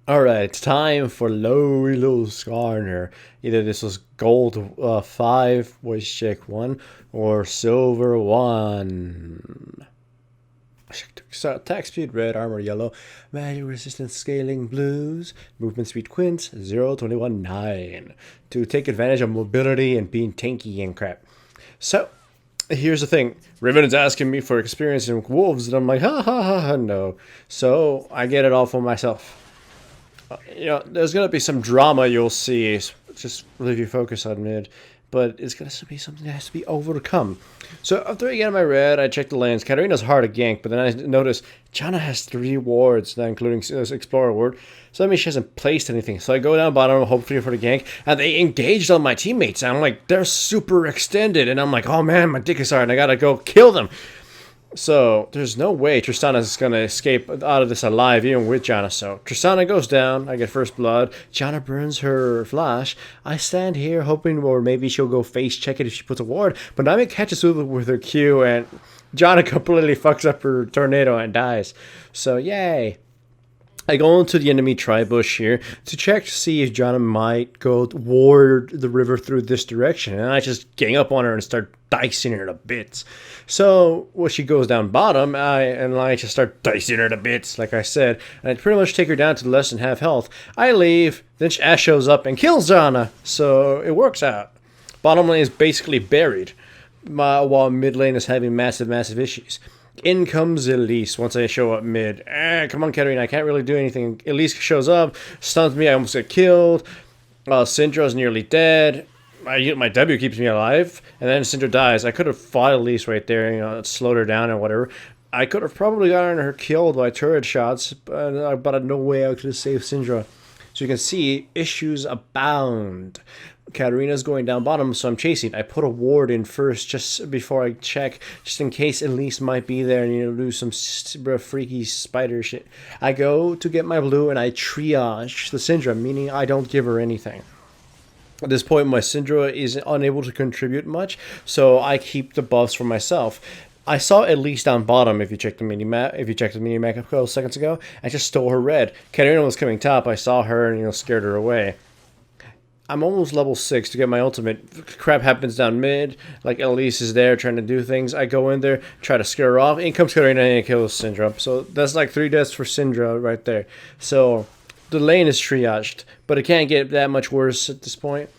Alright, it's time for Lowy Low Skarner. Either this was gold 5, voice check 1, or silver 1. So, attack speed red, armor yellow, magic resistance scaling blues, movement speed quints 0.21.9 to take advantage of mobility and being tanky and crap. So, here's the thing. Riven is asking me for experience in wolves, and I'm like, ha ha ha ha, no. So, I get it all for myself. There's gonna be some drama you'll see. Just leave your focus on mid, but it's gonna be something that has to be overcome. So after I get my red, I check the lanes. Katarina's hard to gank, but then I notice Janna has 3 wards, not including this Explorer ward. So that means she hasn't placed anything. So I go down bottom, hopefully for the gank, and they engaged on my teammates. And I'm like, they're super extended, and I'm like, oh man, my dick is hard, and I gotta go kill them. So there's no way Tristana's gonna escape out of this alive, even with Janna. So Tristana goes down. I get first blood. Janna burns her flash. I stand here hoping, or maybe she'll go face check it if she puts a ward. But Nami catches with her Q, and Janna completely fucks up her tornado and dies. So yay. I go into the enemy tri-bush here to check to see if Janna might go ward the river through this direction. And I just gang up on her and start dicing her to bits. So when she goes down bottom, I just start dicing her to bits, like I said. And I pretty much take her down to less than half health. I leave, then Ash shows up and kills Janna. So it works out. Bottom lane is basically buried, while mid lane is having massive issues. In comes Elise once I show up mid. Come on, Katarina, I can't really do anything. Elise shows up, stuns me, I almost get killed. Syndra's nearly dead. My W keeps me alive, and then Syndra dies. I could have fought Elise right there, slowed her down or whatever. I could have probably gotten her killed by turret shots, but no way I could have saved Syndra. So you can see, issues abound. Katarina's going down bottom, so I'm chasing. I put a ward in first just before I check, just in case Elise might be there and do some freaky spider shit. I go to get my blue and I triage the Syndra, meaning I don't give her anything. At this point, my Syndra is unable to contribute much, so I keep the buffs for myself. I saw Elise down bottom. If you checked the minimap, a couple seconds ago, I just stole her red. Katarina was coming top. I saw her and scared her away. I'm almost level 6 to get my ultimate. Crap happens down mid. Like Elise is there trying to do things. I go in there, try to scare her off. In comes Katarina and kills Syndra. So that's like 3 deaths for Syndra right there. So the lane is triaged, but it can't get that much worse at this point.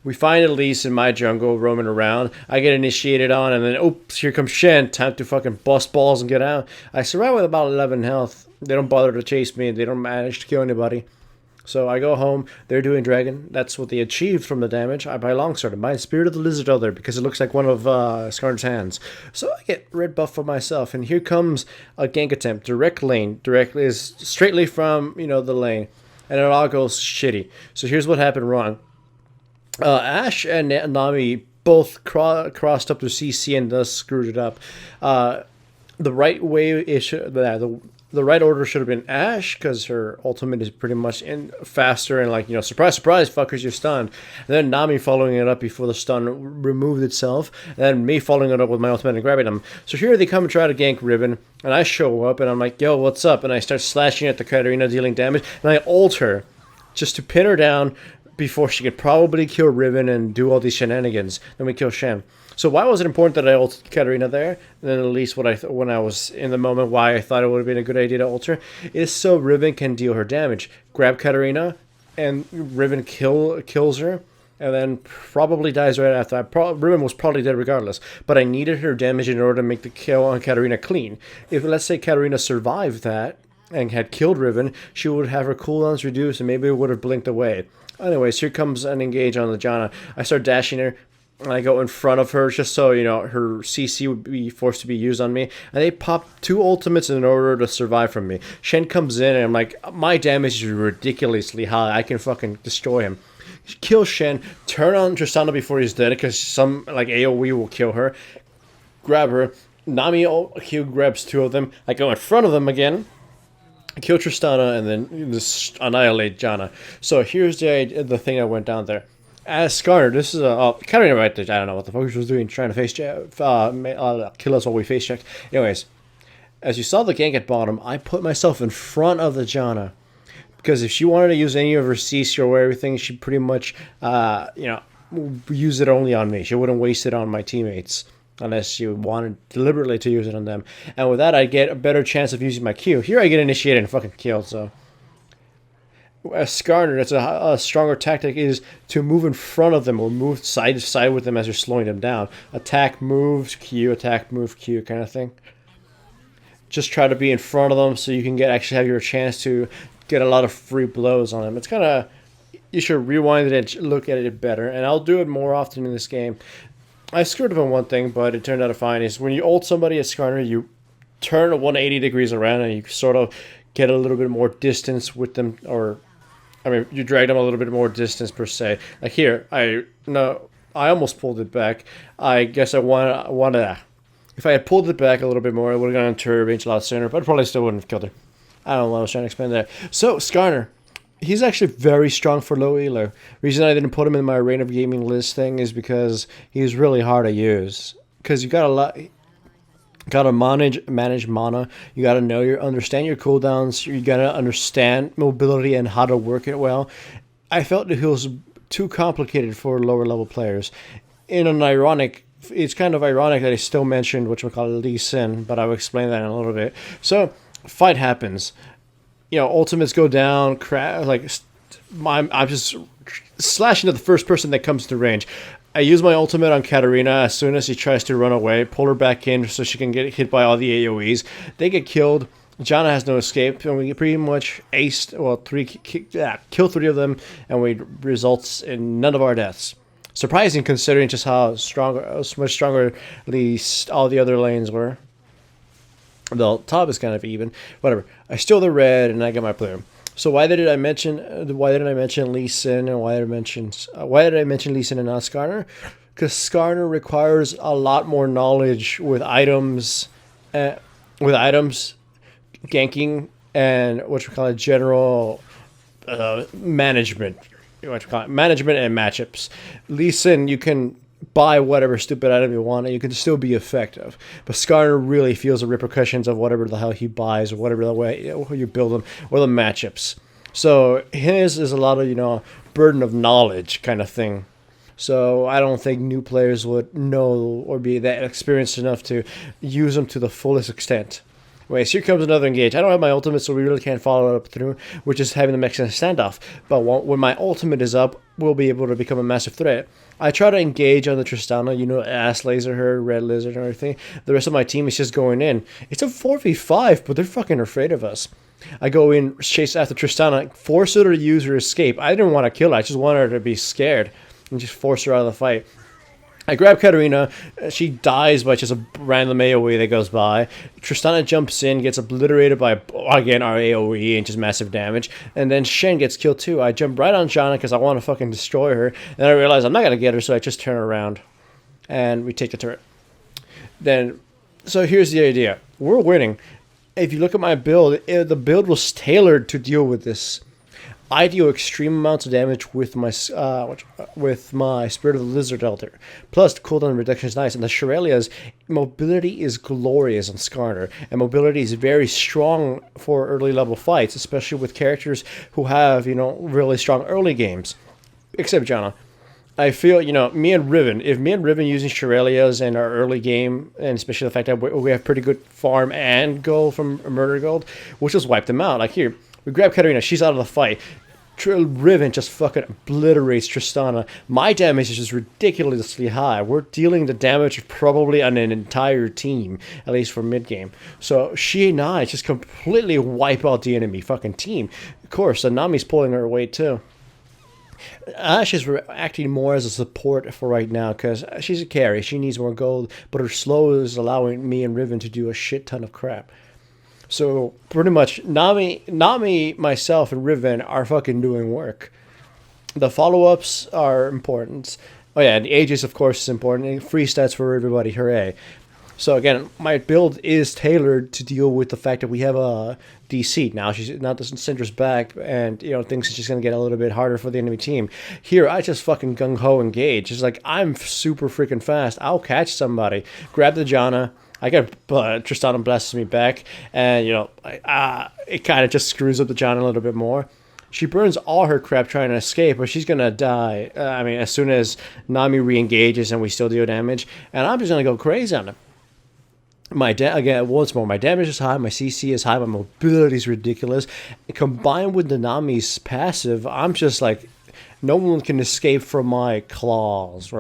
We find Elise in my jungle roaming around. I get initiated on, and then oops, here comes Shen. Time to fucking bust balls and get out. I survive with about 11 health. They don't bother to chase me. They don't manage to kill anybody. So I go home, they're doing dragon. That's what they achieved from the damage. I buy longsword and buy Spirit of the Lizard Elder because it looks like one of Skarner's hands. So I get red buff for myself, and here comes a gank attempt. Direct lane, directly is straightly from the lane, and it all goes shitty. So here's what happened wrong. Ash and Nami both crossed up to CC and thus screwed it up. The right way it should the right order should have been Ash, because her ultimate is pretty much in faster and surprise, surprise, fuckers, you're stunned. And then Nami following it up before the stun removed itself, and then me following it up with my ultimate and grabbing them. So here they come and try to gank Riven, and I show up and I'm like, yo, what's up? And I start slashing at the Katarina, dealing damage, and I ult her just to pin her down before she could probably kill Riven and do all these shenanigans. Then we kill Shen. So why was it important that I ulted Katarina there? And then at least when I was in the moment, why I thought it would have been a good idea to ult her is so Riven can deal her damage. Grab Katarina, and Riven kills her, and then probably dies right after. Riven was probably dead regardless, but I needed her damage in order to make the kill on Katarina clean. If, let's say, Katarina survived that and had killed Riven, she would have her cooldowns reduced and maybe it would have blinked away. Anyways, here comes an engage on the Janna. I start dashing her. And I go in front of her just so, her CC would be forced to be used on me. And they pop 2 ultimates in order to survive from me. Shen comes in and I'm like, my damage is ridiculously high. I can fucking destroy him. Kill Shen. Turn on Tristana before he's dead because some AoE will kill her. Grab her. Nami Q grabs 2 of them. I go in front of them again. Kill Tristana and then just annihilate Janna. So here's the thing that went down there. As Skarner, this is Katarina right there. I don't know what the fuck she was doing, trying to face check, kill us while we face checked. Anyways, as you saw the gank at bottom, I put myself in front of the Janna. Because if she wanted to use any of her CC or everything, she'd pretty much, use it only on me. She wouldn't waste it on my teammates unless she wanted deliberately to use it on them. And with that, I get a better chance of using my Q. Here I get initiated and fucking killed, so... As Skarner, that's a stronger tactic is to move in front of them or move side to side with them as you're slowing them down. Attack, move, Q, kind of thing. Just try to be in front of them so you can actually have your chance to get a lot of free blows on them. It's kind of... You should rewind it and look at it better, and I'll do it more often in this game. I screwed up on one thing, but it turned out fine. Is when you ult somebody as Skarner, you turn 180 degrees around and you sort of get a little bit more distance with them, or... I mean, you drag them a little bit more distance per se. Like here, I almost pulled it back. I guess I wanted. If I had pulled it back a little bit more, I would have gone into her range a lot sooner, but I probably still wouldn't have killed her. I don't know what I was trying to explain there. So, Skarner. He's actually very strong for low elo. Reason I didn't put him in my Reign of Gaming list thing is because he's really hard to use. Because you got a lot... Gotta manage mana. You gotta understand your cooldowns. You gotta understand mobility and how to work it well. I felt that he was too complicated for lower level players. It's kind of ironic that I still mentioned Lee Sin, but I'll explain that in a little bit. So, fight happens. Ultimates go down. I'm just slashing at the first person that comes to range. I use my ultimate on Katarina as soon as she tries to run away, pull her back in so she can get hit by all the AoEs. They get killed. Janna has no escape, and we pretty much aced, kill 3 of them, and we results in none of our deaths. Surprising considering just how much stronger at least all the other lanes were. The top is kind of even. Whatever. I steal the red, and I get my blue. So why didn't I mention Lee Sin, and why did I mention Lee Sin and not Skarner? Because Skarner requires a lot more knowledge with items, ganking, and general management. Management and matchups. Lee Sin, you can buy whatever stupid item you want, and you can still be effective. But Skarner really feels the repercussions of whatever the hell he buys, or whatever the way you build them, or the matchups. So his is a lot of, burden of knowledge kind of thing. So I don't think new players would know or be that experienced enough to use them to the fullest extent. Wait, so here comes another engage. I don't have my ultimate, so we really can't follow it up through, which is having the Mexican standoff. But when my ultimate is up, we'll be able to become a massive threat. I try to engage on the Tristana, ass laser her, red lizard and everything. The rest of my team is just going in. It's a 4v5, but they're fucking afraid of us. I go in, chase after Tristana, force her to use her escape. I didn't want to kill her, I just wanted her to be scared, and just force her out of the fight. I grab Katarina, she dies by just a random AoE that goes by. Tristana jumps in, gets obliterated by, again, our AoE and just massive damage. And then Shen gets killed too. I jump right on Janna because I want to fucking destroy her. Then I realize I'm not going to get her, so I just turn around. And we take the turret. So here's the idea. We're winning. If you look at my build, the build was tailored to deal with this. I deal extreme amounts of damage with my Spirit of the Lizard Elder. Plus, the cooldown reduction is nice, and the Shirelia's mobility is glorious on Skarner, and mobility is very strong for early level fights, especially with characters who have, really strong early games. Except Janna. I feel, me and Riven, if me and Riven using Shirelia's in our early game, and especially the fact that we have pretty good farm and gold from Murder Gold, we'll just wipe them out. Like here, we grab Katarina, she's out of the fight. Riven just fucking obliterates Tristana. My damage is just ridiculously high. We're dealing the damage of probably on an entire team, at least for mid-game. So she and I just completely wipe out the enemy fucking team. Of course, Nami's pulling her weight too. Ashe is acting more as a support for right now because she's a carry. She needs more gold, but her slow is allowing me and Riven to do a shit ton of crap. So pretty much Nami, myself, and Riven are fucking doing work. The follow-ups are important. Oh yeah, and the Aegis, of course, is important. Free stats for everybody, hooray. So again, my build is tailored to deal with the fact that we have a DC. Now the Syndra's back, and things are just gonna get a little bit harder for the enemy team. Here, I just fucking gung-ho engage. It's like I'm super freaking fast. I'll catch somebody, grab the Janna. I got Tristana blasts me back, and it kind of just screws up the Janna a little bit more. She burns all her crap trying to escape, but she's gonna die. As soon as Nami re-engages and we still deal damage, and I'm just gonna go crazy on him. Again, once more, my damage is high, my CC is high, my mobility is ridiculous. Combined with the Nami's passive, I'm just like, no one can escape from my claws.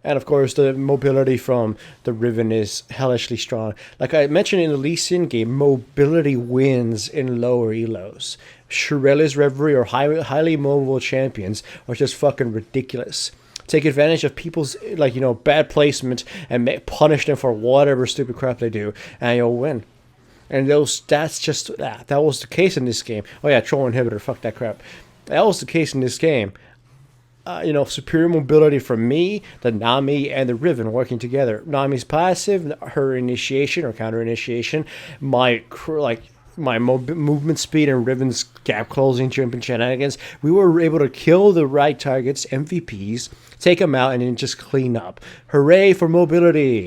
And of course, the mobility from the Riven is hellishly strong. Like I mentioned in the Lee Sin game, mobility wins in lower elos. Shirelli's Reverie or highly mobile champions are just fucking ridiculous. Take advantage of people's bad placement and punish them for whatever stupid crap they do, and you'll win. And that's just that was the case in this game. Oh yeah, troll inhibitor, fuck that crap. That was the case in this game. Superior mobility from me, the Nami, and the Riven working together. Nami's passive, her initiation or counter initiation, my movement speed, and Riven's gap closing, jumping shenanigans. We were able to kill the right targets, MVPs, take them out, and then just clean up. Hooray for mobility!